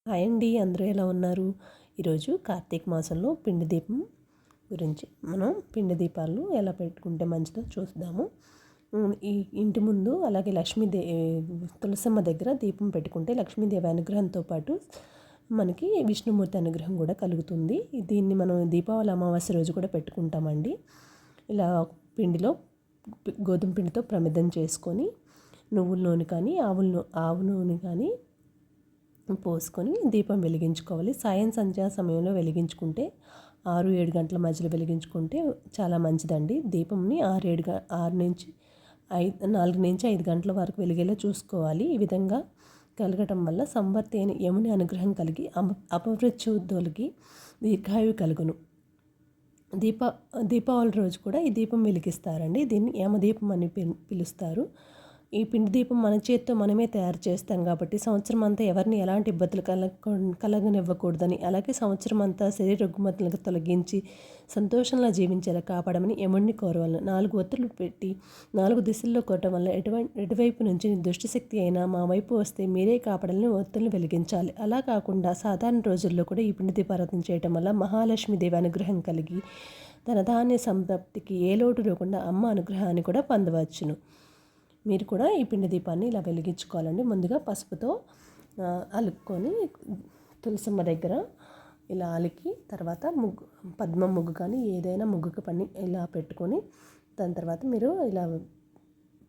Hi అండి, అందరూ ఎలా ఉన్నారు? ఈరోజు కార్తీక మాసంలో పిండి దీపం గురించి మనం పిండి దీపాలు ఎలా పెట్టుకుంటే మంచిదో చూద్దాము. ఈ ఇంటి ముందు అలాగే తులసమ్మ దగ్గర దీపం పెట్టుకుంటే లక్ష్మీదేవి అనుగ్రహంతో పాటు మనకి విష్ణుమూర్తి అనుగ్రహం కూడా కలుగుతుంది. దీన్ని మనం దీపావళి అమావాస్య రోజు కూడా పెట్టుకుంటామండి. ఇలా పిండిలో గోధుమ పిండితో ప్రమిదం చేసుకొని నువ్వుల నూనె కానీ ఆవు నూనె కానీ పోసుకొని దీపం వెలిగించుకోవాలి. సంధ్యా సమయంలో వెలిగించుకుంటే 6-7 గంటల మధ్యలో వెలిగించుకుంటే చాలా మంచిదండి. దీపంని 4 నుంచి 5 గంటల వరకు వెలిగేలా చూసుకోవాలి. ఈ విధంగా కలగటం వల్ల సంవర్తి అయిన యముని అనుగ్రహం కలిగి అపమృత్యు తొలగి దీర్ఘాయువు కలుగును. దీపావళి రోజు కూడా ఈ దీపం వెలిగిస్తారండి. దీన్ని యమదీపం అని పిలుస్తారు. ఈ పిండి దీపం మన చేత్తో మనమే తయారు చేస్తాం కాబట్టి సంవత్సరం అంతా ఎవరిని ఎలాంటి ఇబ్బందులు కలగనివ్వకూడదని, అలాగే సంవత్సరం అంతా శరీర రుగ్మతలను తొలగించి సంతోషంగా జీవించేలా కాపాడమని యముడిని కోరవలను. 4 ఒత్తులు పెట్టి 4 దిశల్లో కొట్టడం వల్ల ఎటువైపు నుంచి దుష్టశక్తి అయినా మా వైపు వస్తే మీరే కాపాడాలని ఒత్తులను వెలిగించాలి. అలా కాకుండా సాధారణ రోజుల్లో కూడా ఈ పిండి దీపారాధన చేయడం వల్ల మహాలక్ష్మీదేవి అనుగ్రహం కలిగి ధనధాన్య సంపత్తికి ఏ లోటు లేకుండా అమ్మ అనుగ్రహాన్ని కూడా పొందవచ్చును. మీరు కూడా ఈ పిండి దీపాన్ని ఇలా వెలిగించుకోవాలండి. ముందుగా పసుపుతో అలుక్కొని తులసమ్మ దగ్గర ఇలా అలికి తర్వాత పద్మం ముగ్గు కానీ ఏదైనా ముగ్గుకి పని ఇలా పెట్టుకొని దాని తర్వాత మీరు ఇలా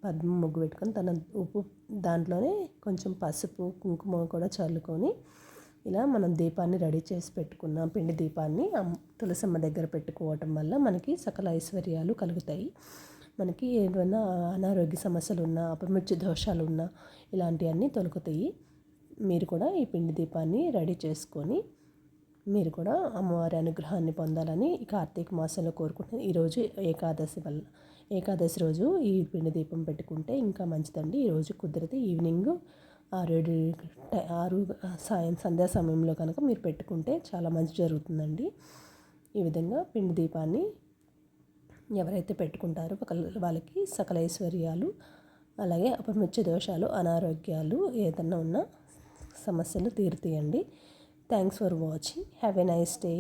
పద్మం ముగ్గు పెట్టుకొని ఉప్పు దాంట్లోనే కొంచెం పసుపు కుంకుమ కూడా చల్లుకొని ఇలా మనం దీపాన్ని రెడీ చేసి పెట్టుకున్నాం. పిండి దీపాన్ని తులసమ్మ దగ్గర పెట్టుకోవటం వల్ల మనకి సకల ఐశ్వర్యాలు కలుగుతాయి. మనకి ఏమైనా అనారోగ్య సమస్యలు ఉన్నా, అపమృత్యు దోషాలు ఉన్నా ఇలాంటివన్నీ తొలగుతాయి. మీరు కూడా ఈ పిండి దీపాన్ని రెడీ చేసుకొని మీరు కూడా అమ్మవారి అనుగ్రహాన్ని పొందాలని ఈ కార్తీక మాసంలో కోరుకుంటున్నాను. ఈరోజు ఏకాదశి రోజు ఈ పిండి దీపం పెట్టుకుంటే ఇంకా మంచిదండి. ఈరోజు కుదిరితే ఈవినింగ్ 6 సంధ్యా సమయంలో కనుక మీరు పెట్టుకుంటే చాలా మంచి జరుగుతుందండి. ఈ విధంగా పిండి దీపాన్ని ఎవరైతే పెట్టుకుంటారో వాళ్ళకి సకల ఐశ్వర్యాలు, అలాగే అపమృత్యు దోషాలు, అనారోగ్యాలు ఏదన్నా ఉన్నా సమస్యలు తీరుతాయండి. Thanks for watching. Have a nice day.